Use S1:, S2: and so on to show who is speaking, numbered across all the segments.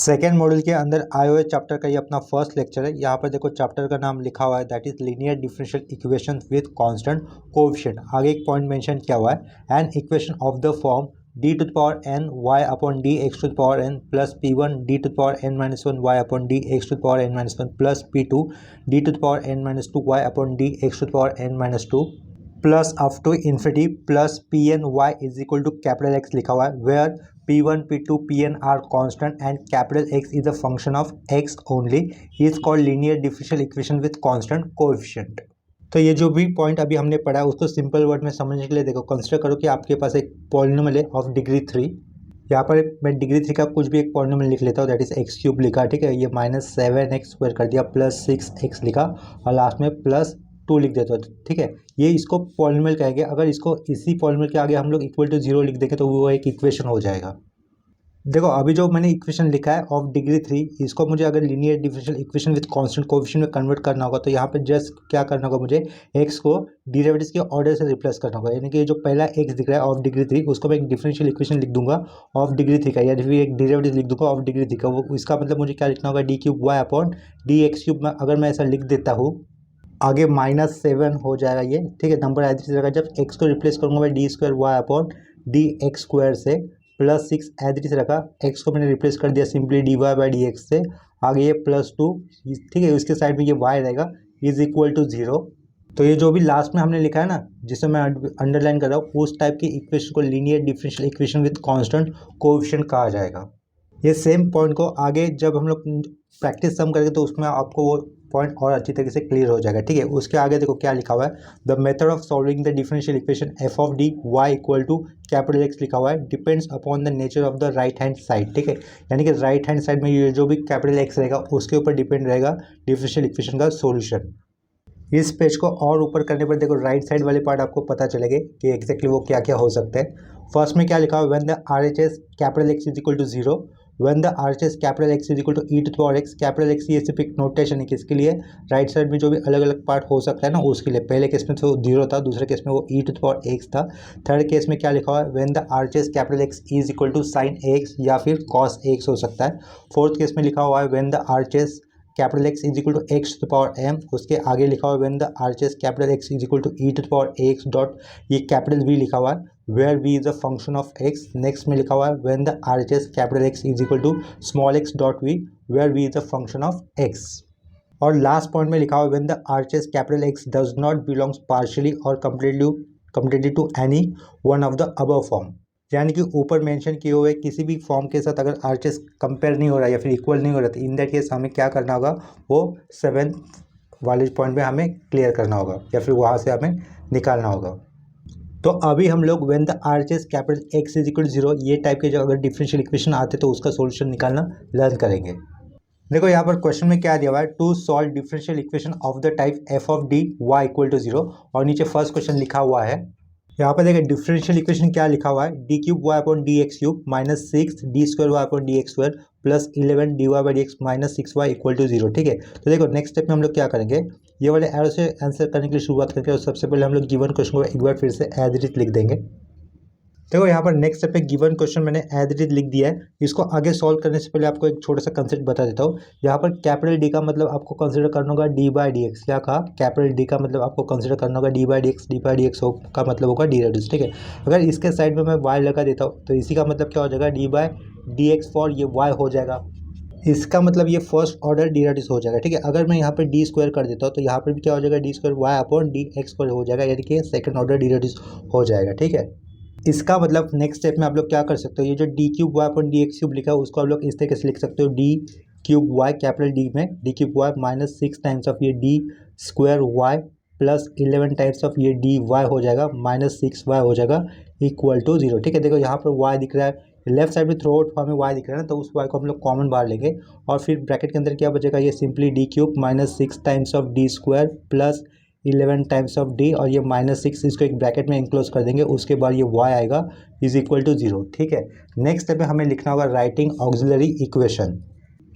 S1: Second module के अंदर आए हुए चैप्टर का ये अपना फर्स्ट लेक्चर है। यहाँ पर देखो चैप्टर का नाम लिखा हुआ है that is linear differential equation with constant coefficient. आगे एक पॉइंट मेंशन किया हुआ है an equation of the form d to the power n y upon d x to the power n plus p one d to the power n minus one y upon d x to the power n minus one plus p two d to the power n minus two y upon d x to the power n minus two plus up to infinity plus p n y is equal to capital X लिखा हुआ है where P1, P2, Pn are constant and capital X is a function of X only is called linear differential equation with constant coefficient। तो ये जो भी point अभी हमने पढ़ा है उसको सिंपल वर्ड में समझने के लिए देखो कंसिडर करो कि आपके पास एक पॉलिनोमियल है ऑफ डिग्री 3। यहाँ पर मैं डिग्री 3 का कुछ भी एक पॉलिनोमियल लिख लेता हूँ दैट इज एक्स क्यूब लिखा, ठीक है। ये -7x² कर दिया प्लस 6x लिखा और लास्ट में प्लस 2 लिख देता हूँ, ठीक है। ये इसको पॉलिनोमियल कहेंगे। अगर इसको इसी पॉलिनोमियल के आगे हम लोग इक्वल टू 0 लिख देंगे तो वो एक इक्वेशन हो जाएगा। देखो अभी जो मैंने इक्वेशन लिखा है ऑफ डिग्री 3 इसको मुझे अगर linear differential equation with constant coefficient में कन्वर्ट करना होगा तो यहाँ पे जस्ट क्या करना होगा, मुझे एक्स को डेरिवेटिव्स के ऑर्डर से रिप्लेस करना होगा। यानी कि जो पहला एक्स दिख रहा है ऑफ डिग्री 3 उसको मैं एक डिफरेंशियल इक्वेशन लिख दूंगा ऑफ डिग्री 3 का, या फिर एक डेरिवेटिव लिख दूंगा ऑफ डिग्री 3 का। वो इसका मतलब मुझे क्या लिखना होगा, D cube y upon d x cube. अगर मैं ऐसा लिख देता हूँ आगे -7 हो जाएगा ये, ठीक है। नंबर एज इट इज जब एक्स को रिप्लेस करूंगा मैं d square y upon d x square से प्लस 6 एज इट इज रखा। एक्स को मैंने रिप्लेस कर दिया simply d y by d x से, आगे ये +2, ठीक है। उसके साइड में ये वाई रहेगा इज इक्वल टू 0। तो ये जो भी लास्ट में हमने लिखा है ना जिसे मैं अंडरलाइन कर रहा हूँ उस टाइप की इक्वेशन को linear differential equation with constant coefficient कहा जाएगा। ये सेम पॉइंट को आगे जब हम लोग प्रैक्टिस सम करेंगे तो उसमें आपको वो पॉइंट और अच्छी तरीके से क्लियर हो जाएगा, ठीक है। उसके आगे देखो क्या लिखा हुआ है, the method of solving the differential equation f of d y equal to capital X लिखा हुआ है depends upon the nature of the right hand side, ठीक है। यानी कि राइट हैंड साइड में ये जो भी कैपिटल एक्स रहेगा उसके ऊपर डिपेंड रहेगा डिफरेंशियल इक्वेशन का सोल्यूशन। इस पेज को और ऊपर करने पर देखो राइट साइड वाले पार्ट आपको पता चलेगा कि एग्जैक्टली वो क्या क्या हो सकते हैं। फर्स्ट में क्या लिखा हुआ है, when the RHS capital X is equal to 0, when the RHS capital X is equal to e to the power x. Capital X ये सिर्फ एक नोटेशन है किसके लिए, राइट साइड में जो भी अलग अलग पार्ट हो सकता है ना उसके लिए। पहले केस में तो 0 था, दूसरे केस में वो e to the power x था। थर्ड केस में क्या लिखा हुआ है, when the RHS capital X is equal to sine x या फिर कॉस एक्स हो सकता है। फोर्थ केस में लिखा हुआ है when the RHS capital X is equal to x to the power m. उसके आगे लिखा हुआ है when the RHS capital X is equal to e to the power x dot, ये कैपिटल वी लिखा हुआ है where V is a function of x. Next में लिखा हुआ है when the RHS capital X is equal to small x dot V where V is a function of X. और last point में लिखा हुआ है when the RHS capital X does not belongs partially और completely to any one of the above form. यानी कि ऊपर mention किए हुए किसी भी फॉर्म के साथ अगर RHS कंपेयर नहीं हो रहा या फिर इक्वल नहीं हो रहा तो इन दैट केस हमें क्या करना होगा, वो 7th वाले पॉइंट में हमें क्लियर करना होगा या फिर वहाँ से हमें निकालना होगा। तो अभी हम लोग when the RHS capital X is equal to 0 ये टाइप के जो अगर डिफरेंशियल इक्वेशन आते तो उसका सोल्यूशन निकालना लर्न करेंगे। देखो यहाँ पर क्वेश्चन में क्या दिया हुआ है, to solve differential equation of the type f of d y equal to 0, और नीचे फर्स्ट क्वेश्चन लिखा हुआ है। यहाँ पर देखिए डिफरेंशियल इक्वेशन क्या लिखा हुआ है, d cube y upon d x cube minus 6 d square y upon d x square plus 11 d y by d x minus 6 y equal to 0, ठीक है। तो देखो नेक्स्ट स्टेप में हम लोग क्या करेंगे, ये वाले एरो से आंसर करने के लिए शुरुआत करके और सबसे पहले हम लोग गिवन क्वेश्चन को एक बार फिर से एज इट इज लिख देंगे। देखो यहाँ पर नेक्स्ट स्टेप पे गिवन क्वेश्चन मैंने एज इट इज लिख दिया है। इसको आगे सॉल्व करने से पहले आपको एक छोटा सा कंसेप्ट बता देता हूँ। यहाँ पर कैपिटल डी का मतलब आपको कंसीडर करना होगा डी बाई डी एक्स। क्या कहा, कैपिटल डी का मतलब आपको कंसीडर करना होगा D by d x. D by d x का मतलब होगा डेरिवेटिव, ठीक है। अगर इसके साइड में मैं वाई लगा देता हूँ तो इसी का मतलब क्या हो जाएगा, D by d x for ये वाई हो जाएगा। इसका मतलब ये फर्स्ट ऑर्डर डेरिवेटिव हो जाएगा, ठीक है। अगर मैं यहाँ पर डी स्क्वायर कर देता हूँ तो यहाँ पर भी क्या हो जाएगा, d square y upon d x square हो जाएगा, यानी कि सेकंड ऑर्डर डेरिवेटिव हो जाएगा, ठीक है। इसका मतलब नेक्स्ट स्टेप में आप लोग क्या कर सकते हो, ये जो d cube y upon d x cube लिखा है उसको आप लोग इस तरीके से लिख सकते हो, D cube Y capital D में D cube Y minus 6 times of ये D square Y plus 11 times of ये डी वाई हो जाएगा माइनस 6 वाई हो जाएगा इक्वल टू 0, ठीक है। देखो यहाँ पर वाई दिख रहा है, लेफ्ट साइड में थ्रू आउट फॉर्म में वाई दिख रहा है ना, तो उस वाई को हम लोग कॉमन बाहर लेंगे और फिर ब्रैकेट के अंदर क्या बचेगा, ये simply D cube minus 6 times of d square plus 11 times of D और ये -6 इसको एक ब्रैकेट में इंक्लोज कर देंगे। उसके बाद ये y आएगा इज इक्वल टू 0, ठीक है। नेक्स्ट स्टेप में हमें लिखना होगा writing auxiliary equation.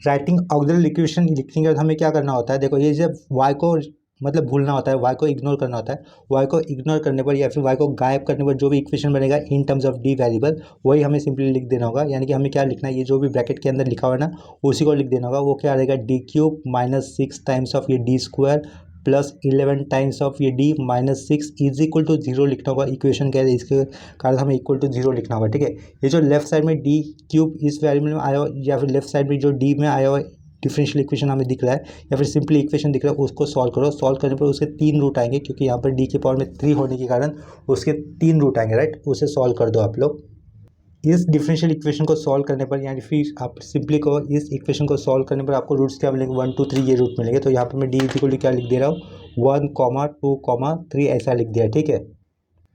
S1: Writing auxiliary equation लिखने के बाद हमें क्या करना होता है, देखो ये जब y को मतलब भूलना होता है, वाई को इग्नोर करना होता है। वाई को इग्नोर करने पर या फिर वाई को गायब करने पर जो भी इक्वेशन बनेगा in terms of D variable, वही हमें सिंपली लिख देना होगा। यानी कि हमें क्या लिखना है, ये जो भी ब्रैकेट के अंदर लिखा हुआ है ना, उसी को लिख देना होगा। वो क्या रहेगा, D cube minus 6 times of ये D square plus 11 times of ये D minus 6 is equal to 0 लिखना होगा। इक्वेशन क्या है, इसके कारण हमें इक्वल टू 0 लिखना होगा। ठीक है, ये जो लेफ्ट साइड में डी क्यूब इस वेरिएबल में आया हो, या फिर लेफ्ट साइड में जो डी में आया हुआ डिफरेंशियल इक्वेशन हमें दिख रहा है, या फिर सिंपली इक्वेशन दिख रहा है, उसको सॉल्व करो। सॉल्व करने पर उसके 3 रूट आएंगे, क्योंकि यहाँ पर डी के पावर में 3 होने के कारण उसके 3 रूट आएंगे, राइट। उसे सॉल्व कर दो आप लोग। इस डिफरेंशियल इक्वेशन को सॉल्व करने पर, यानी फिर आप सिंपली को इस इक्वेशन को सॉल्व करने पर आपको रूट्स क्या मिलेंगे, 1 2 3 ये रूट मिलेंगे। तो यहाँ पर मैं डी इक्वल टू क्या लिख दे रहा हूँ, 1, 2, 3 ऐसा लिख दिया। ठीक है,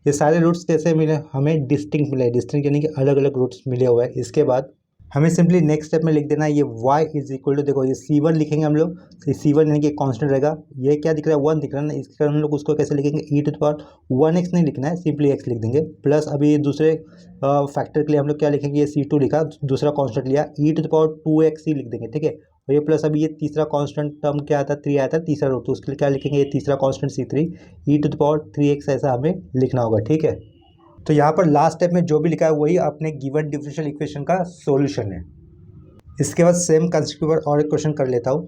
S1: ये सारे रूट्स कैसे मिले, हमें डिस्टिंक्ट मिले। डिस्टिंक्ट यानी कि अलग अलग रूट्स मिले हुए हैं। इसके बाद हमें सिंपली नेक्स्ट स्टेप में लिख देना है ये y इज इक्वल टू, देखो ये C1 लिखेंगे हम लोग। तो C1 यानी कि कांस्टेंट रहेगा। ये क्या दिख रहा है, 1 दिख रहा है ना, इसके कारण हम लोग उसको कैसे लिखेंगे, e to the power 1x नहीं लिखना है, सिंपली x लिख देंगे। प्लस अभी दूसरे फैक्टर के लिए हम लोग क्या लिखेंगे, ये C2 लिखा, दूसरा कांस्टेंट लिया, e to the power 2x ही लिख देंगे। ठीक है, और ये प्लस अभी ये तीसरा कांस्टेंट टर्म क्या आता है, 3 आया था, तीसरा रूट, तो उसके लिए क्या लिखेंगे, ये तीसरा constant C3 e to the power 3x ऐसा हमें लिखना होगा। ठीक है, तो यहाँ पर लास्ट स्टेप में जो भी लिखा है वही अपने गिवन डिफरेंशियल इक्वेशन का सॉल्यूशन है। इसके बाद सेम कंसेप्ट के ऊपर और एक क्वेश्चन कर लेता हूँ।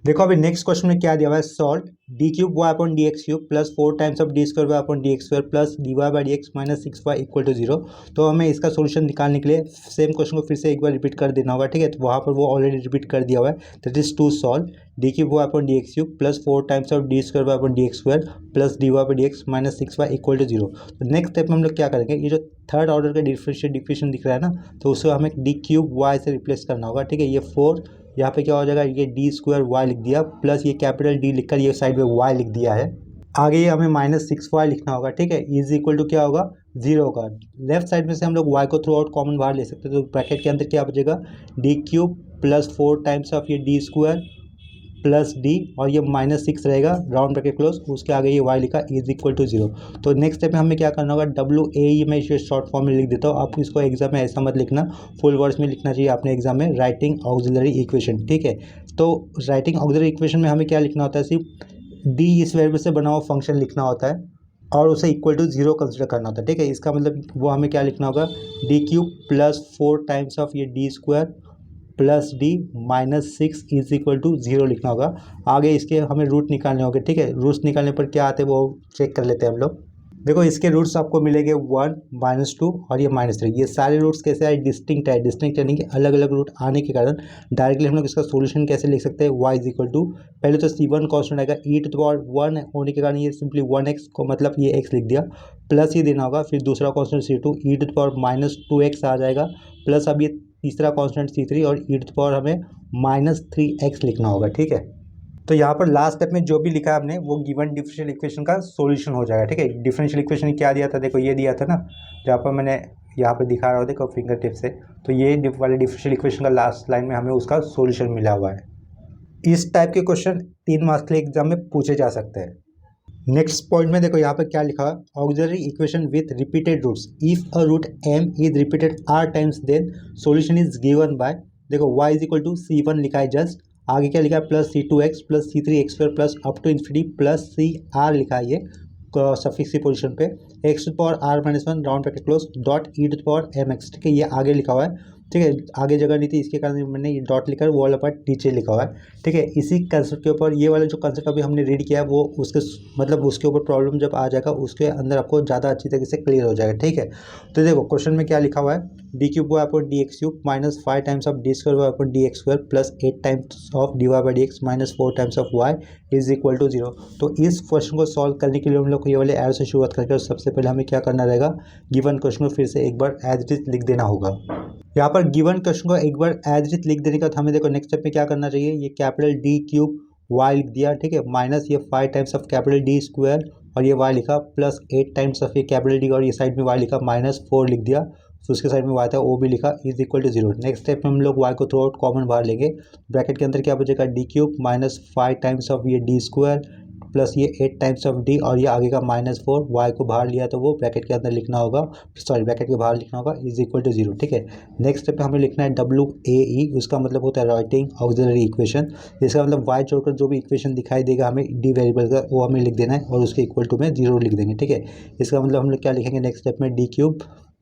S1: देखो अभी नेक्स्ट क्वेश्चन में क्या दिया हुआ है, solve d cube y upon d x cube plus 4 times of d square y upon d x square plus d y by d x minus 6 y equal to 0। तो हमें इसका सोल्यूशन निकालने के लिए सेम क्वेश्चन को फिर से एक बार रिपीट कर देना होगा। ठीक है, तो वहाँ पर वो ऑलरेडी रिपीट कर दिया हुआ है। That is to solve d cube y upon d x cube plus 4 times of d square y upon d x square plus d y by d x minus 6 y equal to 0। तो next step में हम लोग क्या करेंगे, ये जो third order का differential equation दिख रहा है ना, तो उसको हमें डी क्यूब वाई से रिप्लेस करना होगा। ठीक है, ये 4 यहाँ पे क्या हो जाएगा, ये डी स्क्वायर वाई लिख दिया, प्लस ये कैपिटल डी लिखकर ये साइड में वाई लिख दिया है। आगे ये हमें माइनस 6 वाई लिखना होगा। ठीक है, इज इक्वल टू क्या होगा, 0 होगा। लेफ्ट साइड में से हम लोग वाई को थ्रू आउट कॉमन बाहर ले सकते हैं, तो ब्रैकेट के अंदर क्या बचेगा, D cube plus 4 times of ये डी स्क्वायर प्लस डी, और ये माइनस 6 रहेगा, राउंड ब्रैकेट क्लोज, उसके आगे ये वाई लिखा इज इक्वल टू 0। तो नेक्स्ट स्टेप में हमें क्या करना होगा, WAE में इसे शॉर्ट फॉर्म में लिख देता हूँ। आप इसको एग्जाम में ऐसा मत लिखना, फुल वर्ड्स में लिखना चाहिए आपने एग्जाम में, राइटिंग ऑक्सिलरी इक्वेशन। ठीक है, तो राइटिंग ऑक्सिलरी इक्वेशन में हमें क्या लिखना होता है, सिर्फ डी इस वेरिएबल से बना हुआ फंक्शन लिखना होता है और उसे इक्वल टू 0 कंसिडर करना होता है। ठीक है, इसका मतलब वो हमें क्या लिखना होगा, D cube plus 4 times of ये D square plus D minus 6 is equal to 0 लिखना होगा। आगे इसके हमें रूट निकालने होंगे। ठीक है, रूट्स निकालने पर क्या आते हैं वो चेक कर लेते हैं हम लोग। देखो इसके रूट्स आपको मिलेंगे 1 -2 और ये -3। ये सारे रूट्स कैसे आए, डिस्टिंक्ट है। डिस्टिंक्ट यानी कि अलग अलग रूट आने के कारण डायरेक्टली हम लोग इसका सोल्यूशन कैसे लिख सकते हैं, y इज इक्वल टू, पहले तो C1 कॉन्स्टेंट आएगा, e टू द पावर 1 होने के कारण ये सिंपली 1x को मतलब ये x लिख दिया, प्लस ये देना होगा। फिर दूसरा constant C2 e to the power -2x आ जाएगा, प्लस अब ये तीसरा कांस्टेंट C3 और e टू द पावर हमें -3x लिखना होगा। ठीक है, तो यहाँ पर लास्ट स्टेप में जो भी लिखा है आपने वो गिवन डिफरेंशियल इक्वेशन का सॉल्यूशन हो जाएगा। ठीक है, डिफरेंशियल इक्वेशन क्या दिया था, देखो ये दिया था ना, जहाँ पर मैंने यहाँ पर दिखा रहा हूँ, देखो फिंगर टिप से, तो ये वाले डिफरेंशियल इक्वेशन का लास्ट लाइन में हमें उसका सॉल्यूशन मिला हुआ है। इस टाइप के क्वेश्चन 3 मार्क्स के लिए एग्जाम में पूछे जा सकते हैं। नेक्स्ट पॉइंट में देखो यहाँ पर क्या लिखा है, auxiliary equation with repeated roots, if a root m is repeated r times then solution is given by, देखो y is equal to C1 लिखा है जस्ट, आगे क्या लिखा है plus C2x plus C3x square plus up to infinity plus CR लिखा है, ये सफिक्स की पोजीशन पे x to power r-1 round bracket close dot e to power mx। ठीक है, ये आगे लिखा हुआ है। ठीक है, आगे जगह नहीं थी इसके कारण मैंने ये डॉट लिखा है, वो वाला पार्ट नीचे लिखा हुआ है। ठीक है, इसी कंसेप्ट के ऊपर ये वाला जो कंसेप्ट अभी हमने रीड किया है वो उसके मतलब उसके ऊपर प्रॉब्लम जब आ जाएगा उसके अंदर आपको ज़्यादा अच्छी तरीके से क्लियर हो जाएगा। ठीक है, तो देखो क्वेश्चन में क्या लिखा हुआ है, d cube y upon d x cube minus 5 times of d square y upon d x square plus 8 times of d y by d x minus 4 times of y is equal to 0। तो इस question को solve करने के लिए हम लोग को ये वाले एरो से शुरुआत करके सबसे पहले हमें क्या करना रहेगा, गिवन क्वेश्चन को फिर से एक बार एज इट इज लिख देना होगा। यहाँ पर गिवन क्वेश्चन को एक बार एज इट लिख देने का हमें देखो नेक्स्ट स्टेप में क्या करना चाहिए, ये कैपिटल डी क्यूब वाई लिख दिया। ठीक है, माइनस ये 5 times of capital D square और ये वाई लिखा, प्लस 8 टाइम्स ऑफ ये कैपिटल डी और ये साइड में वाई लिखा, -4 लिख दिया, तो उसके साइड में वाई था वो भी लिखा, is equal to 0। Next step में हम लोग वाई को थ्रू आउट कॉमन बाहर लेंगे, ब्रैकेट के अंदर क्या बचेगा, D cube minus 5 times of ये डी स्क्वायर प्लस ये 8 टाइम्स ऑफ डी और ये आगे का -4, वाई को बाहर लिया तो वो ब्रैकेट के अंदर लिखना होगा, सॉरी ब्रैकेट के बाहर लिखना होगा, इज इक्वल टू 0। ठीक है, नेक्स्ट स्टेप पे हमें लिखना है WAE, उसका मतलब होता है राइटिंग ऑक्सिलरी इक्वेशन, जिसका मतलब वाई छोड़कर जो भी इक्वेशन दिखाई देगा हमें डी वेरिएबल का वो हमें लिख देना है और उसके इक्वल टू में 0 लिख देंगे। ठीक है, इसका मतलब हम लोग क्या लिखेंगे नेक्स्ट स्टेप में, D³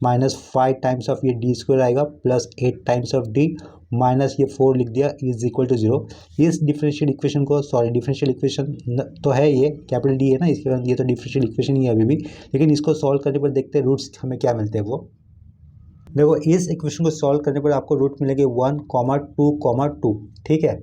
S1: -5 टाइम्स ऑफ ये D² आएगा plus 8 times of D minus ये 4 लिख दिया इज इक्वल टू 0। इस डिफरेंशियल इक्वेशन को, सॉरी डिफरेंशियल इक्वेशन तो है ये कैपिटल डी है ना, इसके बाद ये तो डिफरेंशियल इक्वेशन ही है अभी भी, लेकिन इसको सॉल्व करने पर देखते हैं रूट्स हमें क्या मिलते हैं। वो देखो इस इक्वेशन को सॉल्व करने पर आपको रूट मिलेंगे 1, 2, 2। ठीक है,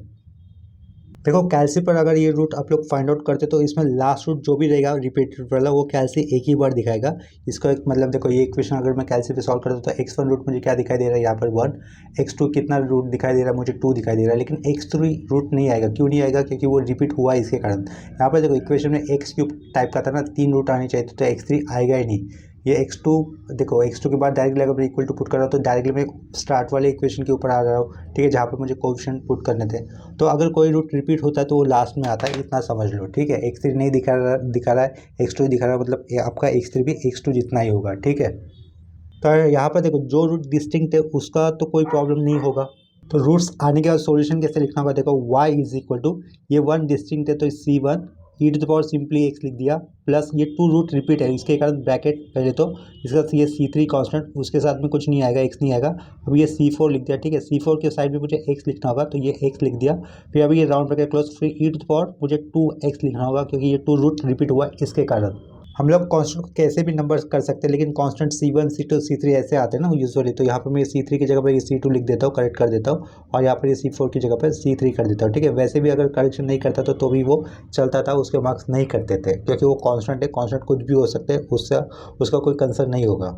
S1: देखो कैल्सी पर अगर ये रूट आप लोग फाइंड आउट करते तो इसमें लास्ट रूट जो भी रहेगा रिपीटेड वाला वो कैल्सी एक ही बार दिखाएगा। इसका एक मतलब देखो ये इक्वेशन अगर मैं कैल्सी पे सॉल्व करता तो x1 रूट मुझे क्या दिखाई दे रहा है यहाँ पर 1, x2 कितना रूट दिखाई दे रहा है मुझे 2 दिखाई दे रहा है, लेकिन x3 रूट नहीं आएगा। क्यों नहीं आएगा? क्योंकि वो रिपीट हुआ है इसके कारण। यहाँ पर देखो इक्वेशन में x³ टाइप का था ना, 3 रूट आने चाहिए तो x3 आएगा ही नहीं। ये x2 देखो x2 के बाद डायरेक्टली अगर मैं इक्वल टू पुट कर रहा हूँ तो डायरेक्टली मैं स्टार्ट वाले इक्वेशन के ऊपर आ रहा हूँ। ठीक है, जहाँ पे मुझे कोएफिशिएंट पुट करने थे। तो अगर कोई रूट रिपीट होता है तो वो लास्ट में आता है, इतना समझ लो। ठीक है, x3 नहीं दिखा रहा है, x2 दिखा रहा है, मतलब आपका x3 भी x2 जितना ही होगा। ठीक है, तो यहाँ पर देखो जो रूट डिस्टिंक्ट है उसका तो कोई प्रॉब्लम नहीं होगा। तो रूट्स आने के बाद सॉल्यूशन कैसे लिखना होगा, देखो y इज इक्वल टू ये 1 डिस्टिंक्ट है तो C1 e to the power simply x लिख दिया, प्लस ये 2 रूट रिपीट है इसके कारण ब्रैकेट पहले तो इसका ये C3 कांस्टेंट, उसके साथ में कुछ नहीं आएगा, x नहीं आएगा। अब ये C4 लिख दिया। ठीक है, C4 के साइड में मुझे x लिखना होगा तो ये x लिख दिया। फिर अभी ये राउंड ब्रैकेट क्लोज, फिर e टू द पावर मुझे 2x लिखना होगा क्योंकि ये 2 रूट रिपीट हुआ इसके कारण। हम लोग कांस्टेंट को कैसे भी नंबर कर सकते हैं, लेकिन कांस्टेंट C1, C2, C3 ऐसे आते हैं ना यूजुअली, तो यहाँ पर मैं C3 की जगह पर ये C2 लिख देता हूँ, करेक्ट कर देता हूँ, और यहाँ पर ये C4 की जगह पर C3 कर देता हूँ। ठीक है, वैसे भी अगर करेक्शन नहीं करता तो भी वो चलता था, उसके मार्क्स नहीं करते थे क्योंकि वो कांस्टेंट है, कांस्टेंट कुछ भी हो सकते हैं, उससे उसका कोई कंसर्न नहीं होगा।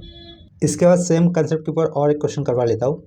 S1: इसके बाद सेम कंसेप्ट के ऊपर और एक क्वेश्चन करवा लेता हूँ।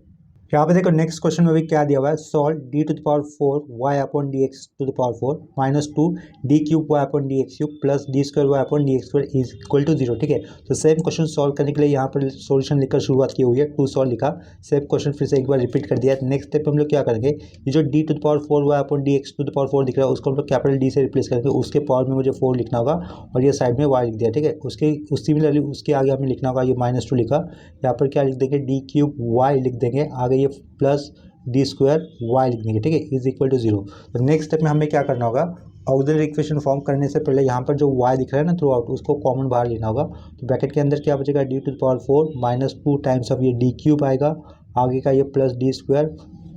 S1: यहाँ पे देखो नेक्स्ट क्वेश्चन में भी क्या दिया हुआ है, solve d to the power 4 y upon dx to the power 4 -2 d³ y upon dx³ plus d² y upon dx² is equal to 0। ठीक है, तो सेम क्वेश्चन सॉल्व करने के लिए यहाँ पर सॉल्यूशन लिखकर शुरुआत की हुई है, टू सॉल्व लिखा, सेम क्वेश्चन फिर से एक बार रिपीट कर दिया। नेक्स्ट स्टेप हम लोग क्या करेंगे, ये जो d to the power 4 y upon dx to the power 4 दिख रहा है उसको हम लोग कैपिटल D से रिप्लेस करेंगे, उसके पावर में मुझे 4 लिखना होगा और ये साइड में y लिख दिया। ठीक है, उसके सिमिलरली उसके आगे हमें लिखना होगा, ये -2 लिखा, यहाँ पर क्या लिख देंगे d³ y लिख देंगे, आगे ये प्लस d² y लिख देंगे। ठीक है, इज इक्वल टू 0। तो नेक्स्ट स्टेप में हमें क्या करना होगा, ऑक्सिलरी इक्वेशन फॉर्म करने से पहले यहाँ पर जो y दिख रहा है ना थ्रू आउट, उसको कॉमन बाहर लेना होगा। तो ब्रैकेट के अंदर क्या बचेगा, d to the power 4 -2 times of ये d³ आएगा, आगे का ये प्लस d²,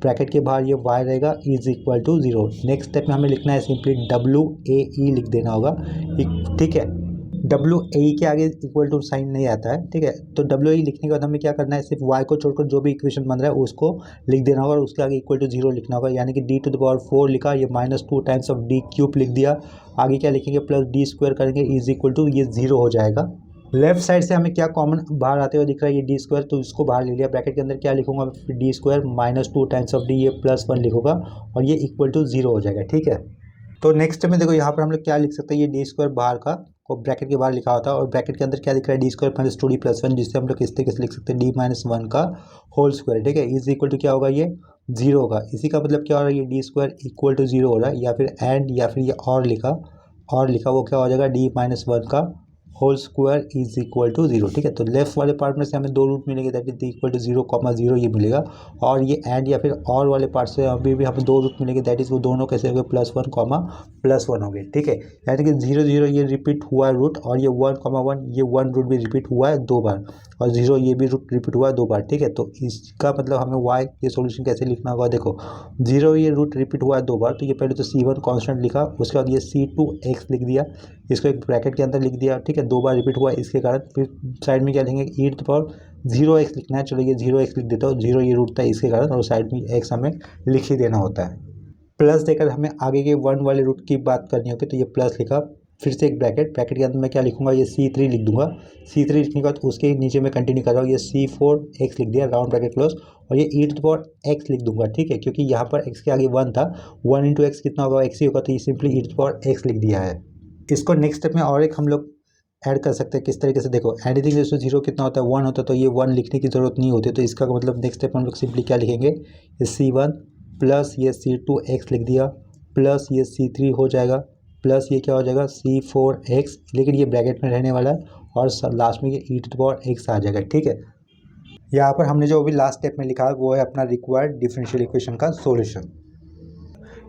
S1: ब्रैकेट के बाहर ये y रहेगा, is equal to 0। Next step में हमें लिखना है सिंपली WAE लिख देना होगा। ठीक है, WAE के आगे इक्वल टू साइन नहीं आता है। ठीक है, तो WAE लिखने के बाद हमें क्या करना है, सिर्फ y को छोड़कर जो भी इक्वेशन बन रहा है उसको लिख देना होगा और उसके आगे इक्वल टू 0 लिखना होगा, यानी कि d टू द पावर 4 लिखा, ये -2 टाइम्स ऑफ d³ लिख दिया, आगे क्या लिखेंगे प्लस d² करेंगे, इज इक्वल टू ये 0 हो जाएगा। लेफ्ट साइड से हमें क्या कॉमन बाहर आते हुए दिख रहा है, ये d², तो इसको बाहर ले लिया। ब्रैकेट के अंदर क्या लिखूंगा, d² -2 टाइम्स ऑफ d, ये +1 लिखूंगा और ये इक्वल टू 0 हो जाएगा। ठीक है, तो नेक्स्ट में देखो यहाँ पर हम लोग क्या लिख सकते हैं, ये d² बाहर का को ब्रैकेट के बाहर लिखा होता है और ब्रैकेट के अंदर क्या दिख रहा है, d² - 2d + 1, जिससे हम लोग इस तरीके से लिख सकते हैं d - 1 का होल स्क्वायर। ठीक है, इज इक्वल टू क्या होगा, ये 0 होगा। इसी का मतलब क्या हो रहा है, ये d² इक्वल टू 0 हो रहा है, या फिर एंड, या फिर ये और लिखा वो क्या हो जाएगा, d - 1 का whole square is equal to 0। ठीक है, तो लेफ्ट वाले पार्ट में से हमें 2 रूट मिलेंगे, दैट इज इक्वल टू 0, 0 ये मिलेगा, और ये एंड या फिर और वाले पार्ट से अभी भी हमें 2 रूट मिलेंगे, दैट इज वो दोनों कैसे हो गए, +1, +1 हो गए। ठीक है, यानी कि 0, 0 ये रिपीट हुआ है रूट, और ये 1, 1 ये 1 रूट भी रिपीट हुआ है 2 बार, और 0 ये भी रूट रिपीट हुआ है 2 बार। ठीक है, तो इसका मतलब हमें y ये सॉल्यूशन कैसे लिखना होगा, देखो 0 ये रूट रिपीट हुआ है 2 बार, तो ये पहले तो C1 कांस्टेंट लिखा, उसके बाद ये C2x लिख दिया, इसको एक ब्रैकेट के अंदर लिख दिया। ठीक है, 2 बार रिपीट हुआ इसके कारण, फिर साइड में क्या लिखेंगे, e to the power 0x लिखना है, चलो ये 0x लिख देता हूँ, 0 ये रूट था इसके कारण, और साइड में x हमें लिख ही देना होता है। प्लस देकर हमें आगे के 1 वाले रूट की बात करनी होगी, तो ये प्लस लिखा, फिर से एक ब्रैकेट के अंदर मैं क्या लिखूंगा, ये C3 लिख दूंगा। C3 लिखने के बाद उसके नीचे मैं कंटिन्यू कर रहा हूँ, ये C4x लिख दिया, राउंड ब्रैकेट क्लोज, और ये e to the power x लिख दूंगा। ठीक है, क्योंकि यहाँ पर x के आगे 1 था, 1 × x कितना होगा, x ही होगा, तो ये simply e to the power x लिख दिया है। इसको नेक्स्ट स्टेप में और एक हम लोग ऐड कर सकते हैं, किस तरीके से, देखो एनीथिंग रेस टू 0 कितना होता है, 1 होता है, तो ये 1 लिखने की जरूरत नहीं होती, तो इसका मतलब नेक्स्ट स्टेप हम लोग सिंपली क्या लिखेंगे, ये C1 प्लस ये C2x लिख दिया, प्लस ये C3 हो जाएगा, प्लस ये क्या हो जाएगा C4x, लेकिन ये ब्रैकेट में रहने वाला है और लास्ट में ये e⁻x आ जाएगा। ठीक है, यहाँ पर हमने जो अभी लास्ट स्टेप में लिखा है वो है अपना रिक्वायर्ड डिफरेंशियल इक्वेशन का सॉल्यूशन।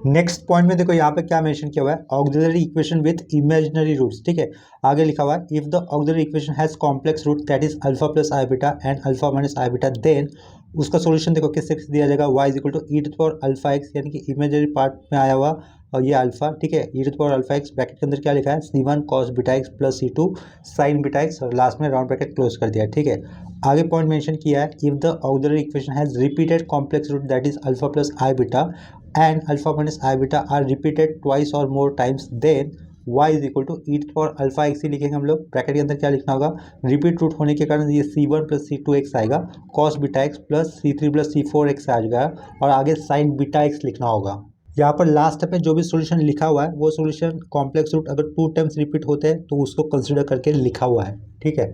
S1: नेक्स्ट पॉइंट में देखो यहाँ पे क्या मेंशन किया हुआ है, auxiliary equation with imaginary roots. ठीक है, आगे लिखा हुआ है if the auxiliary equation has complex root that is alpha plus i beta and alpha minus i beta, then उसका सॉल्यूशन देखो किससे दिया जाएगा, y is equal to e⁻α x, यानी कि इमेजिनरी पार्ट में आया हुआ और ये अल्फा। ठीक है, e⁻α x ब्रैकेट के अंदर क्या लिखा है C1 cos beta x plus C2 sin beta x और लास्ट में राउंड ब्रैकेट क्लोज कर दिया। ठीक है, आगे पॉइंट मेंशन किया है if the auxiliary equation has repeated complex root that is alpha plus i beta and alpha minus i beta are repeated twice और more times, then y is equal to e⁻α x ही लिखेंगे हम लोग। Bracket के अंदर क्या लिखना होगा, रिपीट रूट होने के कारण ये C1 प्लस C2x आएगा, cos beta x plus C3 plus C4x आ जाएगा और आगे sin बीटा x लिखना होगा। यहाँ पर लास्ट पे जो भी सॉल्यूशन लिखा हुआ है वो सॉल्यूशन कॉम्प्लेक्स रूट अगर 2 टाइम्स रिपीट होते हैं तो उसको कंसिडर करके लिखा हुआ है। ठीक है,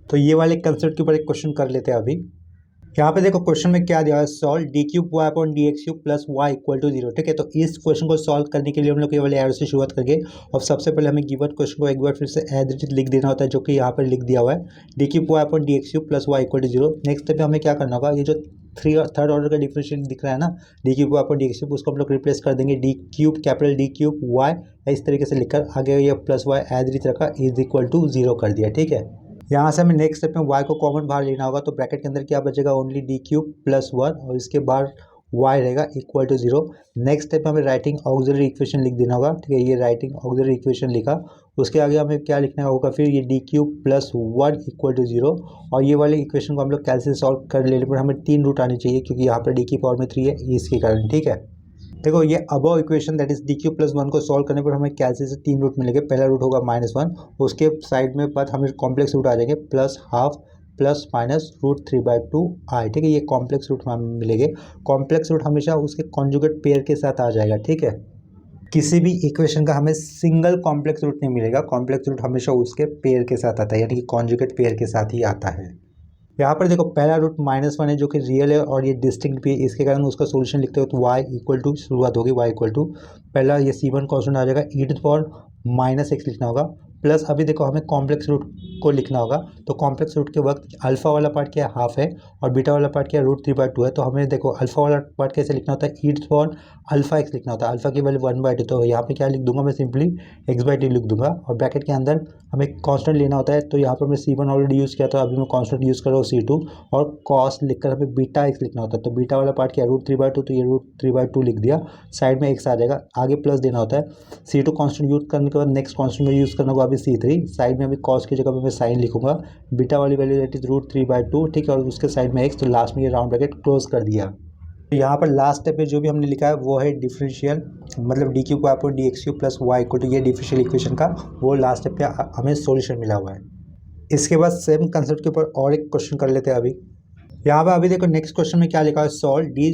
S1: तो ये वाले कंसेप्ट के ऊपर एक क्वेश्चन कर लेते हैं अभी। यहाँ पे देखो क्वेश्चन में क्या दिया है, solve d³ y upon dx³ plus y equal to 0। ठीक है, तो इस क्वेश्चन को सॉल्व करने के लिए हम लोग ये वाले एरो से शुरुआत करके और सबसे पहले हमें गिवन क्वेश्चन को एक बार फिर से एज इट इज लिख देना होता है, जो कि यहाँ पर लिख दिया हुआ है d³ y upon dx³ plus y equal to 0। Next step पे हमें क्या करना होगा, ये जो थर्ड ऑर्डर का डिफरेंशियल दिख रहा है ना d³ y अपॉन dx³, उसको हम लोग रिप्लेस कर देंगे d³ कैपिटल d³ y इस तरीके से लिखकर आगे ये प्लस y एज इट रखा इज इक्वल टू 0 कर दिया। ठीक है, यहाँ से हमें नेक्स्ट स्टेप में y को कॉमन बाहर लेना होगा, तो ब्रैकेट के अंदर क्या बचेगा ओनली d³ प्लस 1 और इसके बाद y रहेगा इक्वल टू 0। नेक्स्ट स्टेप में हमें राइटिंग ऑक्सिलरी इक्वेशन लिख देना होगा। ठीक है, ये राइटिंग ऑक्सिलरी इक्वेशन लिखा, उसके आगे हमें क्या लिखना होगा फिर ये d³ प्लस 1 इक्वल टू 0 और ये वाले इक्वेशन को हम लोग कैसे सॉल्व कर लेने पर हमें 3 रूट आने चाहिए, क्योंकि यहाँ पर d की पावर में 3 है इसके कारण। ठीक है, देखो ये above equation that is d³ plus 1 को सॉल्व करने पर हमें कैसे से 3 रूट मिलेंगे। पहला रूट होगा -1, उसके साइड में बाद हमें कॉम्प्लेक्स रूट आ जाएंगे plus half plus minus √3/2 i। ठीक है, ये कॉम्प्लेक्स रूट हमें मिलेंगे। कॉम्प्लेक्स रूट हमेशा उसके कॉन्जुगेट पेयर के साथ आ जाएगा। ठीक है, किसी भी इक्वेशन का हमें सिंगल कॉम्प्लेक्स रूट नहीं मिलेगा, कॉम्प्लेक्स रूट हमेशा उसके पेयर के साथ आता है, यानी कि कॉन्जुगेट पेयर के साथ ही आता है। यहाँ पर देखो पहला रूट -1 है जो कि रियल है और ये डिस्टिंक्ट भी है, इसके कारण उसका सॉल्यूशन लिखते हो तो y इक्वल टू शुरुआत होगी y इक्वल टू पहला ये C1 कॉन्स्टेंट आ जाएगा e⁻x लिखना होगा, प्लस अभी देखो हमें कॉम्प्लेक्स रूट को लिखना होगा, तो कॉम्प्लेक्स रूट के वक्त अल्फा वाला पार्ट क्या है हाफ है और बीटा वाला पार्ट क्या है √3/2 है। तो हमें देखो अल्फा वाला पार्ट कैसे लिखना होता है e⁻x लिखना होता है, अल्फा की वैल्यू 1/2, तो यहाँ पे क्या लिख दूंगा मैं सिंपली x/2 लिख दूंगा और ब्रैकेट के अंदर हमें कांस्टेंट लेना होता है, तो यहाँ पर मैं C1 ऑलरेडी यूज़ किया था, अभी मैं कांस्टेंट यूज़ कर रहा हूँ C2 और कॉस लिखकर हमें बीटा x लिखना होता है, तो बीटा वाला पार्ट क्या है √3/2, तो ये √3/2 लिख दिया, साइड में x आ जाएगा, आगे प्लस देना होता है। C2 कांस्टेंट यूज़ करने के बाद नेक्स्ट कांस्टेंट में यूज़ करना होगा अभी C3, साइड में अभी कॉस की जगह पे मैं साइन लिखूंगा, बीटा वाली वैल्यू दैट इज √3/2। ठीक है, और उसके साइड में x, तो लास्ट में ये राउंड ब्रैकेट क्लोज कर दिया। तो यहाँ पर लास्ट स्टेप पे जो भी हमने लिखा है वो है डिफरेंशियल, मतलब d³ upon dx³ plus y equal to ये डिफरेंशियल इक्वेशन का वो लास्ट स्टेप पे हमें सॉल्यूशन मिला हुआ है। इसके बाद सेम कंसेप्ट के ऊपर और एक क्वेश्चन कर लेते हैं अभी। यहाँ पर अभी देखो नेक्स्ट क्वेश्चन में क्या लिखा है, solve d⁴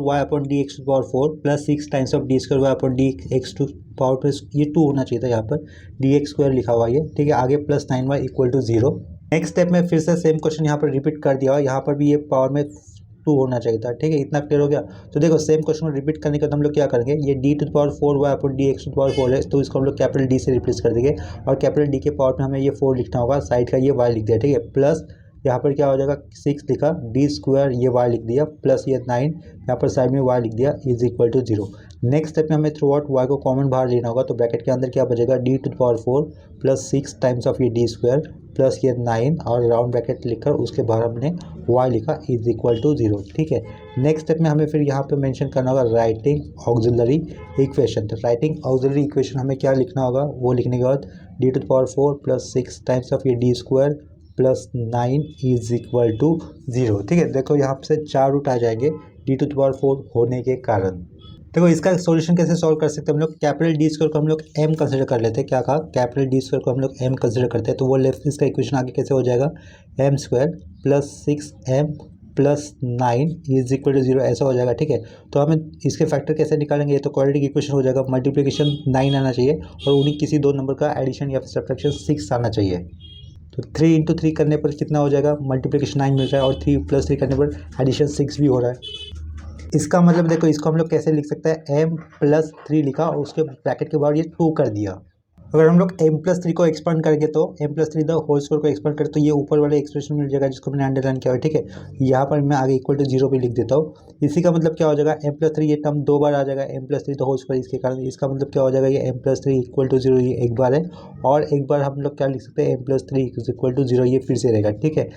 S1: y upon dx⁴ plus 6 times of d² y upon dx², ये 2 होना चाहिए था, यहाँ पर dx² लिखा हुआ है। ठीक है, आगे plus 9y equal to 0। Next step में फिर से सेम क्वेश्चन यहाँ पर रिपीट कर दिया, यहाँ पर भी ये पावर में 2 होना चाहिए था। ठीक है, इतना क्लियर हो गया। तो देखो सेम क्वेश्चन को रिपीट करने के बाद हम लोग क्या करेंगे, ये d⁴ y अपॉन dx⁴ है, तो इसको हम लोग कैपिटल D से रिप्लेस कर देंगे और कैपिटल D के पावर में हमें ये 4 लिखना होगा, साइड का ये y लिख दिया। ठीक है, प्लस यहाँ पर क्या हो जाएगा 6 लिखा, d² ये y लिख दिया, प्लस ये 9 यहाँ पर साइड में y लिख दिया is equal to 0। Next step में हमें थ्रू आउट y को कॉमन बाहर लेना होगा, तो ब्रैकेट के अंदर क्या बचेगा d⁴ प्लस 6 टाइम्स ऑफ ये d² प्लस ये 9 और राउंड ब्रैकेट लिखकर उसके बाहर हमने y लिखा इज इक्वल टू 0। ठीक है, नेक्स्ट स्टेप में हमें फिर यहाँ पे मेंशन करना होगा राइटिंग ऑक्सिलरी इक्वेशन। तो राइटिंग ऑक्सिलरी इक्वेशन हमें क्या लिखना होगा, वो लिखने के बाद d⁴ प्लस 6 टाइम्स ऑफ ये d² plus 9 is equal to 0। ठीक है, देखो यहाँ से 4 रूट आ जाएंगे d⁴ होने के कारण। देखो इसका सोल्यूशन कैसे सॉल्व कर सकते हैं हम लोग, कैपिटल D² को हम लोग m कंसिडर कर लेते हैं। क्या कहा, कैपिटल D² को हम लोग m कंसिडर करते हैं, तो वो लेफ्ट इसका इक्वेशन आगे कैसे हो जाएगा m² plus 6m plus 9 is equal to 0 ऐसा हो जाएगा। ठीक है, तो हमें इसके फैक्टर कैसे निकालेंगे, ये तो क्वाड्रेटिक इक्वेशन हो जाएगा, मल्टीप्लिकेशन 9 आना चाहिए और उन्हीं किसी 2 नंबर का एडिशन या फिर सब्ट्रैक्शन 6 आना चाहिए। तो 3 × 3 करने पर कितना हो जाएगा, मल्टीप्लिकेशन 9 मिल रहा है और 3 + 3 करने पर एडिशन 6 भी हो रहा है। इसका मतलब देखो, इसको हम लोग कैसे लिख सकते हैं, m+3 लिखा और उसके ब्रैकेट के बाद ये 2 कर दिया। अगर हम लोग m+3 को एक्सपांड करेंगे तो m+3 द होल स्क्वायर को एक्सपांड करें तो ये ऊपर वाले एक्सप्रेशन मिल जाएगा जिसको मैंने अंडरलाइन किया है, ठीक है। यहाँ पर मैं आगे इक्वल टू 0 भी लिख देता हूँ। इसी का मतलब क्या हो जाएगा, m+3 ये टर्म 2 बार आ जाएगा, m+3 द होल स्क्वायर, इसके कारण इसका मतलब क्या हो जाएगा, ये m+3 इक्वल टू 0 ये एक बार है, और एक बार हम लोग क्या लिख सकते हैं, m+3 इक्वल टू 0 ये फिर से रहेगा, ठीक है।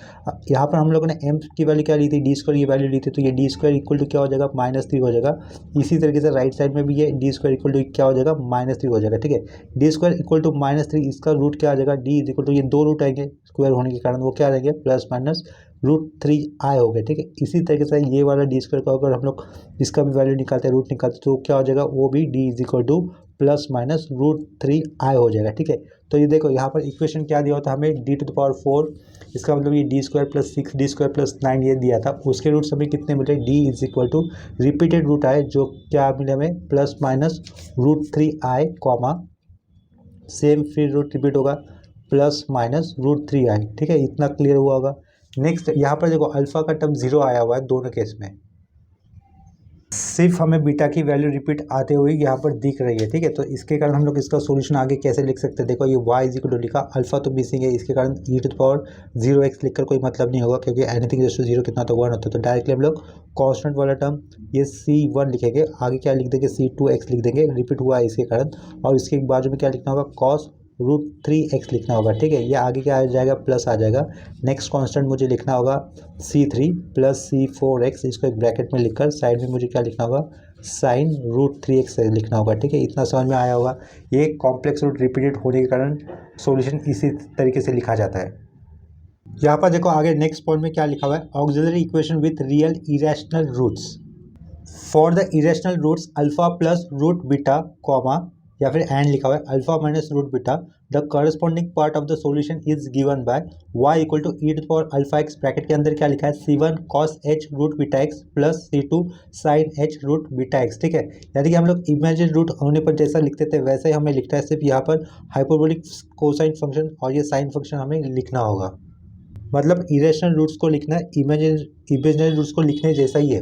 S1: यहाँ पर हम लोगों ने m की वैल्यू क्या ली थी, डी स्क्वायर, ये वैल्यू ली थी, तो ये डी स्क्वायर इक्वल टू क्या हो जाएगा, -3 हो जाएगा। इसी तरीके से राइट साइड में भी ये डी स्क्वायर इक्वल टू क्या हो जाएगा, -3 हो जाएगा, ठीक है। डी स्क्वायर इक्वल टू -3, इसका रूट क्या आ जाएगा, डी इज इक्वल टू, ये 2 रूट आएंगे स्क्वायर होने के कारण, वो क्या आएंगे, +-√3i हो गए, ठीक है। इसी तरीके से ये वाला डी स्क्वायर का अगर हम लोग इसका भी वैल्यू निकालते हैं, रूट निकालते हैं, तो क्या हो जाएगा, वो भी D is equal to +-√3i हो जाएगा, ठीक है। तो ये देखो यहाँ पर इक्वेशन क्या दिया होता है हमें, d⁴, इसका मतलब ये d² + 6 d² + 9 ये दिया था, उसके रूट्स हमें कितने मिले, d is equal to repeated root आए जो क्या मिले हमें, +-√3i कॉमा सेम फिर रूट रिपीट होगा +-√3i, ठीक है। इतना क्लियर हुआ होगा। नेक्स्ट यहाँ पर देखो अल्फा का टर्म 0 आया हुआ है दोनों केस में, सिर्फ हमें बीटा की वैल्यू रिपीट आते हुए यहाँ पर दिख रही है, ठीक है। तो इसके कारण हम लोग इसका सॉल्यूशन आगे कैसे लिख सकते हैं, देखो ये y इज इक्वल टू लिखा, अल्फा तो मिसिंग है, इसके कारण e⁴0x लिखकर कोई मतलब नहीं होगा क्योंकि एनीथिंग इज टू 0 कितना तो 1 होता है, तो डायरेक्टली हम लोग कॉन्स्टेंट वाला टर्म ये c1 लिखेंगे, आगे क्या लिख देंगे, c2x लिख देंगे, रिपीट हुआ है इसके कारण, और इसके बाजू में क्या लिखना होगा, cos√3x लिखना होगा, ठीक है। ये आगे क्या आ जाएगा, प्लस आ जाएगा। नेक्स्ट कांस्टेंट मुझे लिखना होगा c3 + c4x, इसको एक ब्रैकेट में लिखकर साइड में मुझे क्या लिखना होगा, sin√3x लिखना होगा, ठीक है। इतना समझ में आया होगा। ये कॉम्प्लेक्स रूट रिपीटेड होने के कारण सॉल्यूशन इसी तरीके से लिखा जाता है। यहाँ पर देखो आगे नेक्स्ट पॉइंट में क्या लिखा हुआ है, auxiliary equation with real irrational roots for the irrational roots alpha plus root beta comma, या फिर एंड लिखा हुआ है alpha minus root beta, the corresponding part of the solution is given by y equal to e⁴α x, bracket के अंदर क्या लिखा है, c1 cos h root beta x plus c2 sin h root beta x, ठीक है। यानी कि हम लोग इमेजिन रूट होने पर जैसा लिखते थे वैसे ही हमें लिखना है, सिर्फ यहाँ पर हाइपरबोलिक कोसाइन फंक्शन और ये साइन फंक्शन हमें लिखना होगा। मतलब इरेशनल रूट्स को लिखना है इमेजिनरी रूट्स को लिखने जैसा ही है,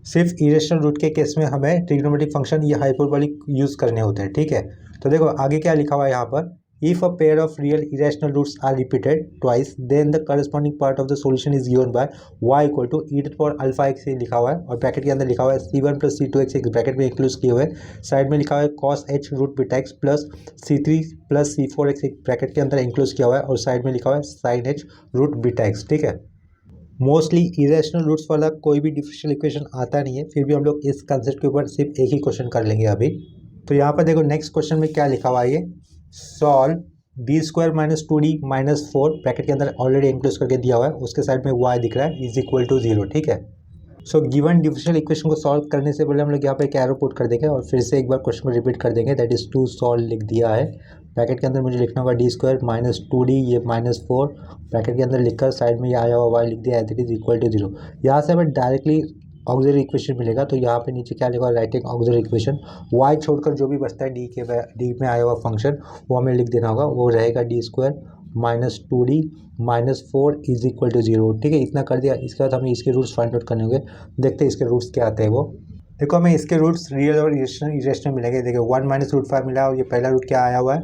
S1: सिर्फ इरेशनल रूट के केस में हमें ट्रिग्नोमेट्रिक फंक्शन या हाइपरबोलिक यूज़ करने होते हैं, ठीक है। तो देखो आगे क्या लिखा हुआ है यहाँ पर, if a pair of real irrational roots are repeated twice then the corresponding part of the solution is given by y equal to e⁴α x लिखा हुआ है, और ब्रैकेट के अंदर लिखा हुआ है c1 + c2x एक ब्रैकेट में इंक्लूड किए हुए, साइड में लिखा हुआ है cos h root beta x plus c3 + c4x एक ब्रैकेट के अंदर इंक्लूड किया हुआ है, और साइड में लिखा हुआ है sin h root beta x, ठीक है। मोस्टली इरेशनल रूट्स वाला कोई भी डिफरेंशियल इक्वेशन आता नहीं है, फिर भी हम लोग इस कंसेप्ट के ऊपर सिर्फ एक ही क्वेश्चन कर लेंगे अभी। तो यहाँ पर देखो नेक्स्ट क्वेश्चन में क्या लिखा हुआ है, ये सॉल्व d² - 2d - 4 ब्रैकेट के अंदर ऑलरेडी इंक्लूड करके दिया हुआ है, उसके साइड में y दिख रहा है इज इक्वल टू 0, ठीक है। सो गिवन डिफरेंशियल इक्वेशन को सॉल्व करने से पहले हम लोग यहाँ पे एक एरो पुट कर देंगे और फिर से एक बार क्वेश्चन को रिपीट कर देंगे, दैट इज टू सॉल्व लिख दिया है। ब्रैकेट के अंदर मुझे लिखना होगा d² - 2d ये -4 ब्रैकेट के अंदर लिखकर साइड में ये आया हुआ y लिख दिया है, दैट इज इक्वल टू 0। यहाँ से हमें डायरेक्टली ऑक्सिलरी इक्वेशन मिलेगा, तो यहाँ पे नीचे क्या लिखा है, राइटिंग ऑक्सिलरी इक्वेशन, y छोड़कर जो भी बचता है d में आया हुआ फंक्शन वो हमें लिख देना होगा, वो रहेगा d² - 2d - 4 is equal to 0, ठीक है। इतना कर दिया, इसके बाद हमें इसके रूट्स फाइंड आउट करने होंगे, देखते हैं इसके रूट्स क्या आते हैं वो। देखो हमें इसके रूट्स रियल और इरेशनल मिलेंगे, देखो 1 - √5 मिला, और ये पहला रूट क्या आया हुआ है,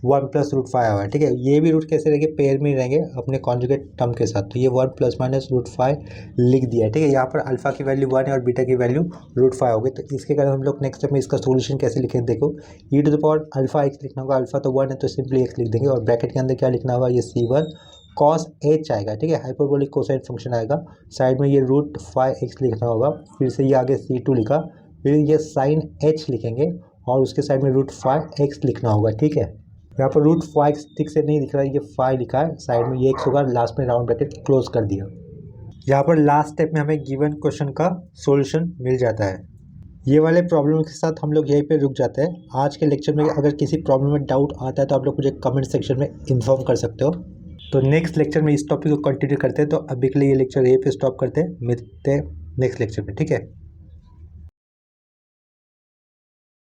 S1: 1 + √5 आया हुआ है, ठीक है। ये भी रूट कैसे रहेंगे, पेयर में रहेंगे अपने कॉन्जुगेट टर्म के साथ, तो ये 1 ± √5 लिख दिया है, ठीक है। यहाँ पर अल्फा की वैल्यू 1 है और बीटा की वैल्यू √5 हो गई, तो इसके कारण हम लोग नेक्स्ट स्टेप में इसका सोल्यूशन कैसे लिखेंगे, देखो e⁴α x लिखना होगा, अल्फा तो 1 है तो सिंपली x लिख देंगे, और ब्रैकेट के अंदर क्या लिखना होगा, ये c1 cos h आएगा, ठीक है, हाइपरबोलिक कोसाइन फंक्शन आएगा, साइड में ये √5x लिखना होगा, फिर से ये आगे c2 लिखा, फिर ये sin h लिखेंगे और उसके साइड में √5x लिखना होगा, ठीक है। यहाँ पर √5 ठीक से नहीं दिख रहा है, ये 5 लिखा है, साइड में ये x होगा, लास्ट में राउंड ब्रैकेट क्लोज कर दिया। यहाँ पर लास्ट स्टेप में हमें गिवन क्वेश्चन का सॉल्यूशन मिल जाता है। ये वाले प्रॉब्लम के साथ हम लोग यहीं पे रुक जाते हैं। आज के लेक्चर में अगर किसी प्रॉब्लम में डाउट आता है तो आप लोग मुझे कमेंट सेक्शन में इन्फॉर्म कर सकते हो। तो नेक्स्ट लेक्चर में इस टॉपिक को कंटिन्यू करते हैं, तो अभी के लिए ये लेक्चर यहीं पे स्टॉप करते हैं, मिलते हैं नेक्स्ट लेक्चर में, ठीक है।